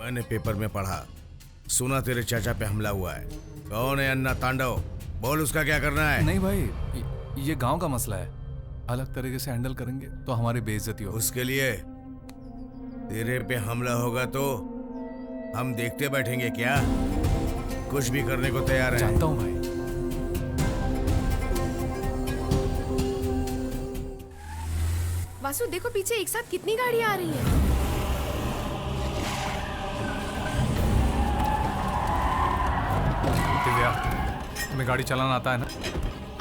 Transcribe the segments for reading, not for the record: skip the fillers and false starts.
मैंने पेपर में पढ़ा, सुना तेरे चाचा पे हमला हुआ है। कौन है अन्ना तांडव? बोल उसका क्या करना है। नहीं भाई, ये गांव का मसला है, अलग तरीके से हैंडल करेंगे तो हमारी बेइज्जती होगी। उसके लिए तेरे पे हमला होगा तो हम देखते बैठेंगे क्या? कुछ भी करने को तैयार है। जानता हूँ भाई। वासु देखो पीछे एक साथ कितनी गाड़ियां आ रही हैं। दिव्या, तुम्हें गाड़ी चलाना आता है ना?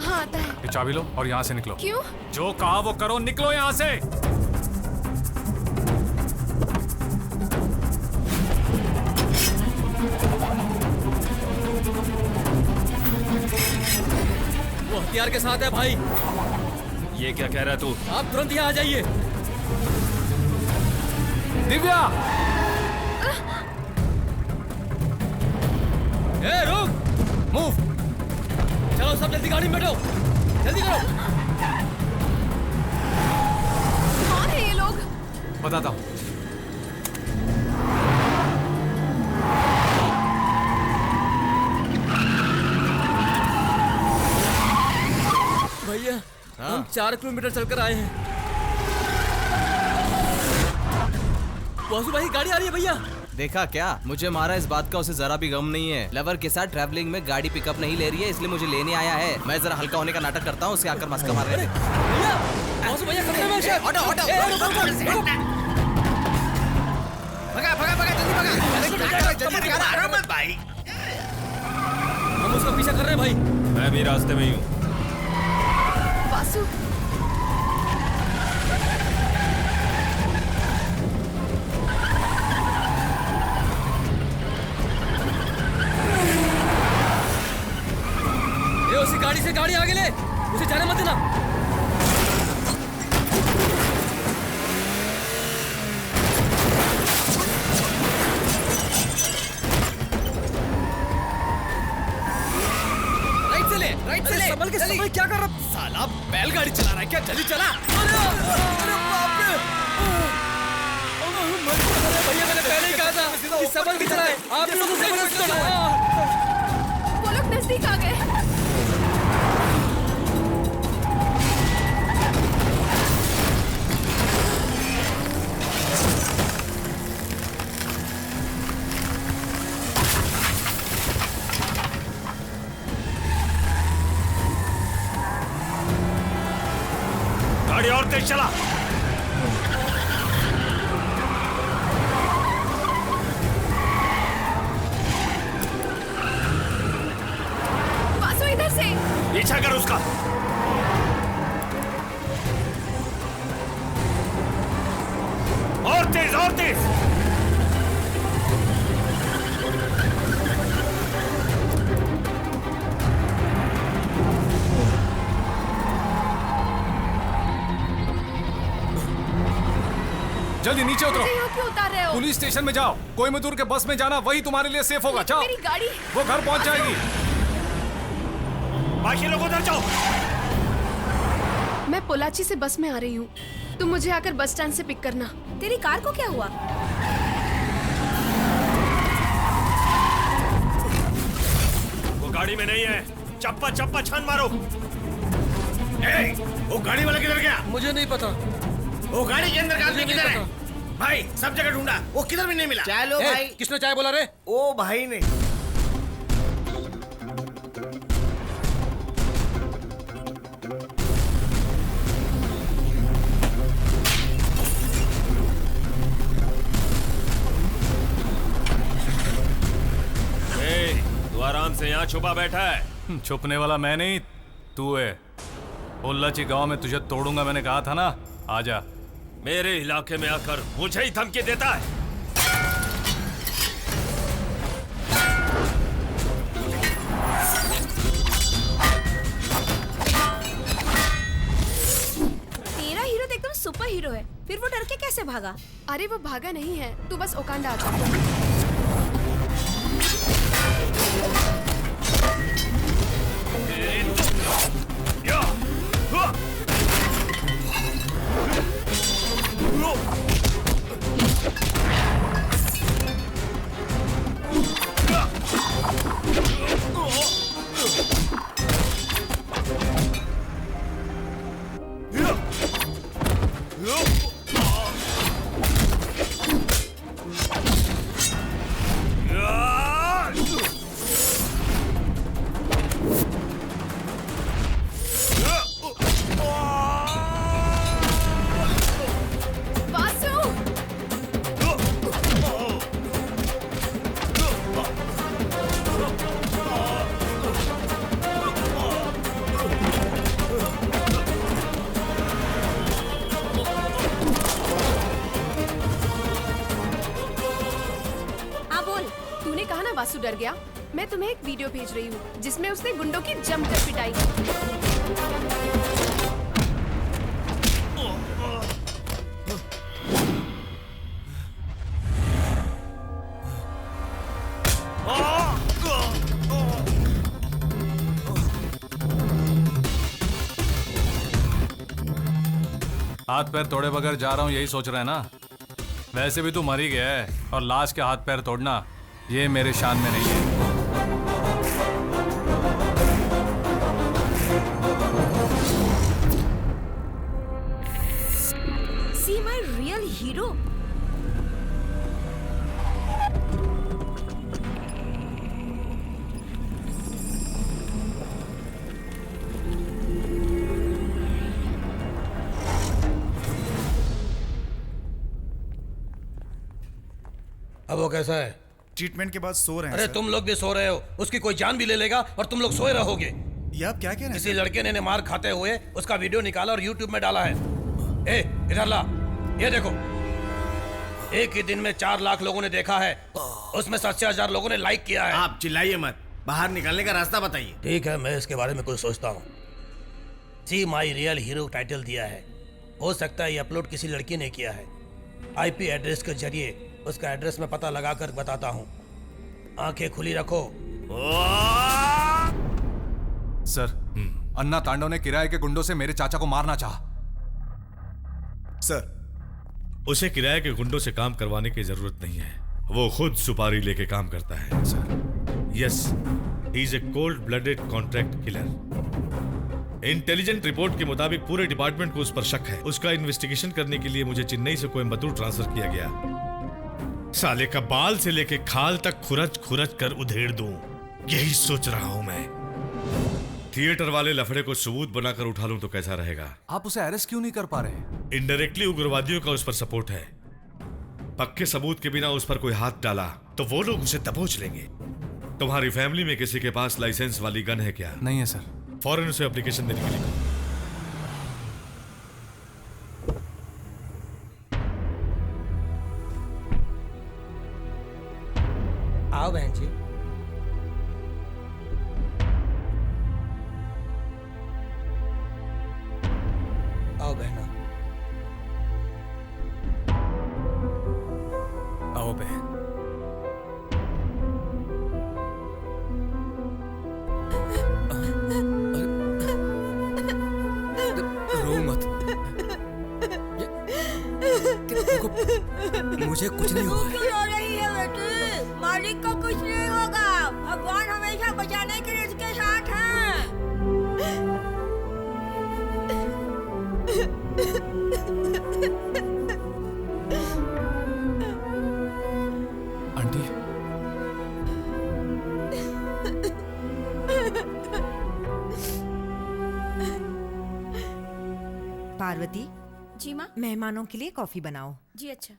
हाँ आता है। ये चाबी लो और यहाँ से निकलो। क्यों? जो कहा वो करो, निकलो यहाँ से। वो हथियार के साथ है भाई। ये क्या कह रहा है तू? आप तुरंत यहाँ आ जाइए। दिव्या! ए रुक! मूव! चलो सब जल्दी गाड़ी में बैठो, जल्दी करो। कौन है ये लोग? बताता हूँ। भैया हम 4 किलोमीटर चलकर आए हैं। वासु भाई गाड़ी आ रही है भैया। देखा क्या? मुझे मारा, इस बात का उसे जरा भी गम नहीं है। लवर के साथ ट्रैवलिंग में गाड़ी पिकअप नहीं ले रही है, इसलिए मुझे लेने आया है। मैं जरा हल्का होने का नाटक करता हूँ, उसके आकर मस्का मार रहे हैं। भैया वासु भैया खतरे में है। ऑटो ऑटो भगा भगा भगा, जल्दी भगा मत भाई। हम उसका पीछा कर रहे हैं भाई। मैं भी रास्ते में ही हूँ। वासु ये उसी गाड़ी से गाड़ी आगे ले, उसे जाने मत देना। राइट से ले। संभल के, संभल, क्या कर रहा? साला बैलगाड़ी चला रहा है क्या? जल्दी चला। अरे बाप रे! भैया मैंने पहले ही कहा था कि संभल के चलाए। आप लोगों से वो लोग नजदीक आ गए। गाड़ी और तेज चला। वासु इधर से। पीछा कर उसका। और तेज, और तेज। जल्दी नीचे उतरो। मुझे यहाँ क्यों उतार रहे हो? पुलिस स्टेशन में जाओ, कोयम्बटूर के बस में जाना, वही तुम्हारे लिए सेफ होगा। जाओ, मेरी गाड़ी। वो घर पहुंच जाएगी। बाकी लोग उधर जाओ। मैं पोलाची से बस में आ रही हूँ, तुम मुझे आकर बस स्टैंड से पिक करना। तेरी कार को क्या हुआ? वो गाड़ी में नहीं है। चप्पा चप्पा छान मारो। वो गाड़ी वाला किधर गया? मुझे नहीं पता। वो गाड़ी के अंदर गाड़ी किधर है? भाई सब जगह ढूंढा, वो किधर भी नहीं मिला। चलो भाई। किसने चाय बोला रे? ओ भाई ने। तू आराम से यहाँ छुपा बैठा है। छुपने वाला मैं नहीं, तू है। पोल्लाची गांव में तुझे तोड़ूंगा, मैंने कहा था ना। आजा। मेरे इलाके में आकर मुझे ही धमकी देता है। तेरा हीरो तो एकदम सुपर हीरो है, फिर वो डर के कैसे भागा? अरे वो भागा नहीं है, तू बस ओकांडा आ जा। वासु डर गया? मैं तुम्हें एक वीडियो भेज रही हूँ जिसमें उसने गुंडों की जमकर पिटाई की। हाथ पैर तोड़े बगैर जा रहा हूँ यही सोच रहा है ना? वैसे भी तू मर ही गया है और लाश के हाथ पैर तोड़ना ये मेरे शान में नहीं है। See my real hero? अब वो कैसा है? ट्रीटमेंट के बाद सो रहे हैं अरे सर। तुम लोग भी सो रहे हो, उसकी कोई जान भी ले लेगा और तुम लोग सोए रहोगे। ये आप क्या कह रहे हैं किसी लड़के ने मार खाते हुए उसका वीडियो निकाला और यूट्यूब में डाला है। ए इधर ला, ये देखो। एक ही दिन में 4 लाख लोगों ने देखा है, उसमें 7,000 लोगों ने लाइक किया है। आप चिल्लाइए मत, बाहर निकलने का रास्ता बताइए। ठीक है, मैं इसके बारे में कुछ सोचता हूँ। सी माई रियल हीरो टाइटल दिया है। हो सकता है ये अपलोड किसी लड़की ने किया है। IP एड्रेस के जरिए उसका एड्रेस मैं पता लगा कर बताता हूँ। आंखें खुली रखो। सर, अन्ना तांडव ने किराए के गुंडों से मेरे चाचा को मारना चाहा। सर, उसे किराए के गुंडों से काम करवाने की जरूरत नहीं है, वो खुद सुपारी लेके काम करता है। Sir, yes, he is a cold blooded contract killer. Intelligent report के मुताबिक पूरे डिपार्टमेंट को उस पर शक है। उसका इन्वेस्टिगेशन करने के लिए मुझे चेन्नई से कोयम्बतूर ट्रांसफर किया गया। साले का बाल से लेके खाल तक खुरच खुरच कर उधेड़ दूं, यही सोच रहा हूं मैं। थिएटर वाले लफड़े को सबूत बनाकर उठा लूं तो कैसा रहेगा? आप उसे अरेस्ट क्यों नहीं कर पा रहे? इनडायरेक्टली उग्रवादियों का उस पर सपोर्ट है। पक्के सबूत के बिना उस पर कोई हाथ डाला तो वो लोग उसे दबोच लेंगे। तुम्हारी फैमिली में किसी के पास लाइसेंस वाली गन है क्या? नहीं है सर। फौरन उसे एप्लीकेशन देने के लिए कहो। आओ बहन जी। आओ बहना। आओ बहन। रो मत। मुझे कुछ नहीं हुआ। क्यों रो रही है बेटी? मालिक को कुछ नहीं होगा। भगवान हमेशा बचाने के लिए उसके साथ हैं। आंटी, पार्वती, जी माँ। मेहमानों के लिए कॉफी बनाओ। जी अच्छा।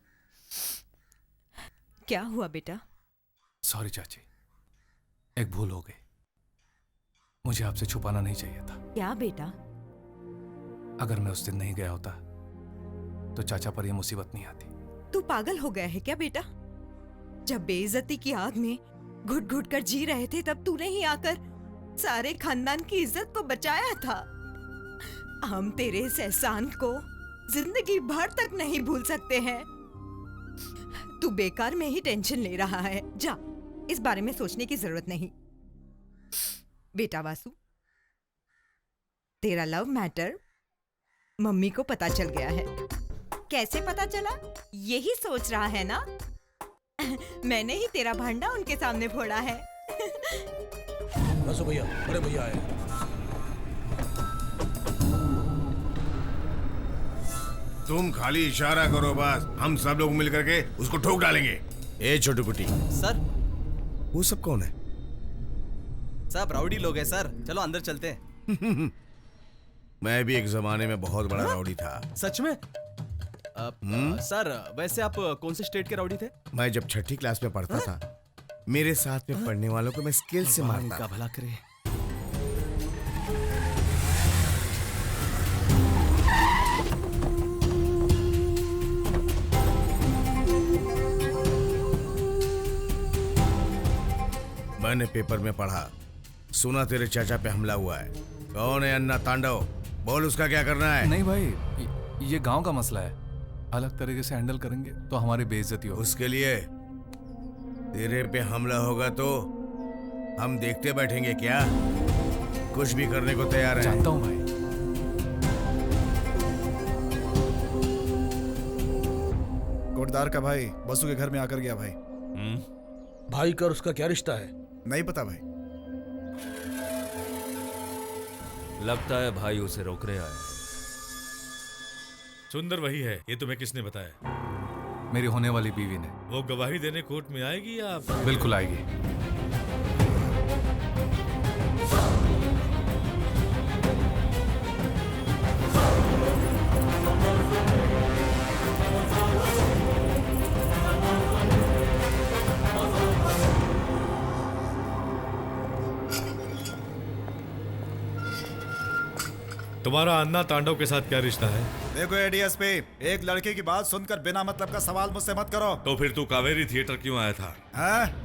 क्या हुआ बेटा? सॉरी चाची, एक भूल हो गई। मुझे आपसे छुपाना नहीं चाहिए था। क्या बेटा? अगर मैं उस दिन नहीं गया होता तो चाचा पर यह मुसीबत नहीं आती। तू पागल हो गया है क्या बेटा? जब बेइज्जती की आग में घुट घुट कर जी रहे थे तब तूने ही आकर सारे खानदान की इज्जत को बचाया था। हम तेरे इस एहसान को जिंदगी भर तक नहीं भूल सकते हैं। तू बेकार में ही टेंशन ले रहा है। जा, इस बारे में सोचने की जरूरत नहीं। बेटा वासु, तेरा लव मैटर मम्मी को पता चल गया है। कैसे पता चला? यही सोच रहा है ना? मैंने ही तेरा भांडा उनके सामने फोड़ा है। बसो भैया, बड़े भैया आए। तुम खाली इशारा करो बस, हम सब लोग मिल करके उसको ठोक डालेंगे। ए छोटू कुटी, सर, वो सब कौन है? सब राउडी लोग हैं सर। चलो अंदर चलते हैं। मैं भी एक जमाने में बहुत बड़ा राउडी था। सच में? सर, वैसे आप कौन से स्टेट के राउडी थे? मैं जब 6ठी क्लास में पढ़ता था, मेरे साथ में पढ़ने वालों को मैं स्केल से मारता का था। भला करे। मैंने पेपर में पढ़ा, सुना तेरे चाचा पे हमला हुआ है। कौन है अन्ना तांडव? बोल उसका क्या करना है? नहीं भाई, ये गांव का मसला है, अलग तरीके से हैंडल करेंगे तो हमारी बेइज्जती होगी। उसके लिए तेरे पे हमला होगा तो हम देखते बैठेंगे क्या? कुछ भी करने को तैयार है। जानता हूँ भाई। कोटदार का भाई बसु के घर में आकर गया भाई। भाई का और उसका क्या रिश्ता है? नहीं पता भाई। लगता है भाई उसे रोक रहा है। सुंदर वही है, ये तुम्हें किसने बताया? मेरी होने वाली बीवी ने। वो गवाही देने कोर्ट में आएगी या बिल्कुल आएगी। तुम्हारा अन्ना तांडव के साथ क्या रिश्ता है? देखो एडीएस पे, एक लड़के की बात सुनकर बिना मतलब का सवाल मुझसे मत करो। तो फिर तू कावेरी थिएटर क्यों आया था?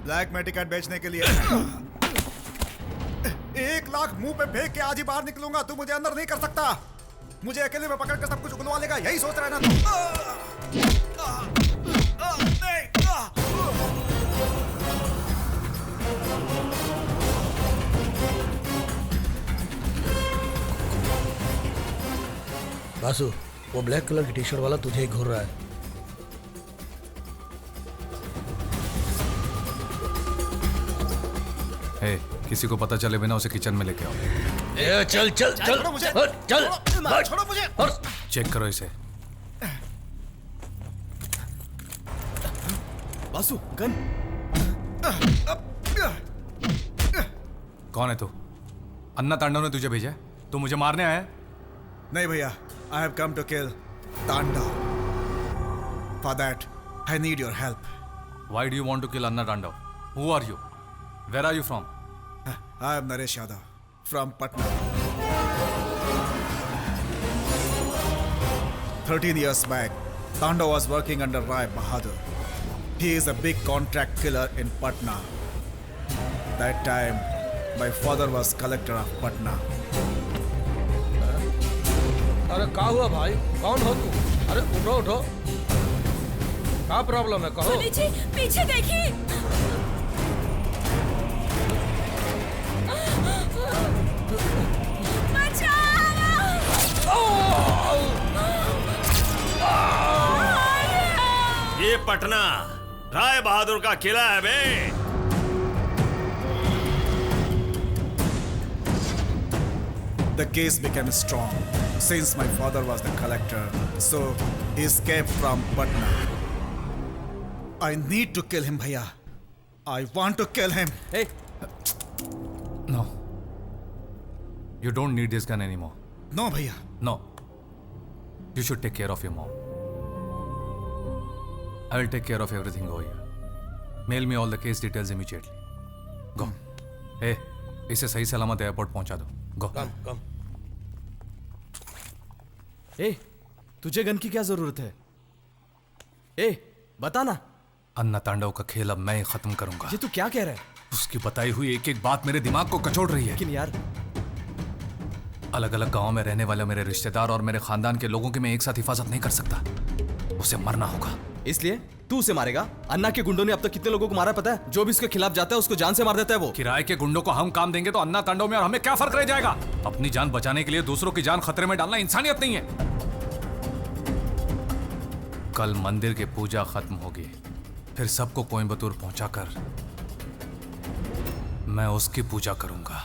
ब्लैक में टिकट बेचने के लिए। 1 लाख मुंह पे फेंक के आज ही बाहर निकलूंगा। तू मुझे अंदर नहीं कर सकता। मुझे अकेले में पकड़ कर सब कुछ उगलवा लेगा, यही सोच रहा है ना बासु, वो ब्लैक कलर की टी शर्ट वाला तुझे ही घूर रहा है। हे, किसी को पता चले बिना उसे किचन में लेके आओ। चल चल चल मुझे, चल छोड़ो मुझे। चेक करो इसे। बासु, गन। कौन है तू? अन्ना तांडव ने तुझे भेजा है? तू मुझे मारने आया है? नहीं भैया, I have come to kill Tandav. For that, I need your help. Why do you want to kill Anna Tandav? Who are you? Where are you from? I am Naresh Yadav from Patna. 13 years back, Tandav was working under Rai Bahadur. He is a big contract killer in Patna. That time, my father was collector of Patna. अरे क्या हुआ भाई? कौन हो तू? अरे उठो उठो, क्या प्रॉब्लम है? कहो। सुनी जी, पीछे देखिए। ये पटना राय बहादुर का किला है बे। The case became strong since my father was the collector, so he escaped from Patna. I need to kill him, bhaiya. I want to kill him. Hey, No. You don't need this gun anymore. No, bhaiya. No. You should take care of your mom. I will take care of everything over here. Mail me all the case details immediately. Go. Hey, इसे सही सलामत airport पहुंचा दो. Go. कम। ए, तुझे gun की क्या जरूरत है? ए, बता ना। अन्ना तांडव का खेल अब मैं ही खत्म करूंगा। ये तू क्या कह रहा है? उसकी बताई हुई एक एक बात मेरे दिमाग को कचोड़ रही है। लेकिन यार, अलग अलग गांवों में रहने वाले मेरे रिश्तेदार और मेरे खानदान के लोगों की मैं एक साथ हिफाजत नहीं कर सकता। उसे मरना होगा। इसलिए तू उसे मारेगा? अन्ना के गुंडों ने अब तक कितने लोगों को मारा पता है? जो भी इसके खिलाफ जाता है उसको जान से मार देता है वो। किराए के गुंडों को हम काम देंगे तो अन्ना तांडव में और हमें क्या फर्क रह जाएगा? अपनी जान बचाने के लिए दूसरों की जान खतरे में डालना इंसानियत नहीं है। कल मंदिर की पूजा खत्म होगी, फिर सबको कोयम्बतूर पहुंचाकर मैं उसकी पूजा करूंगा।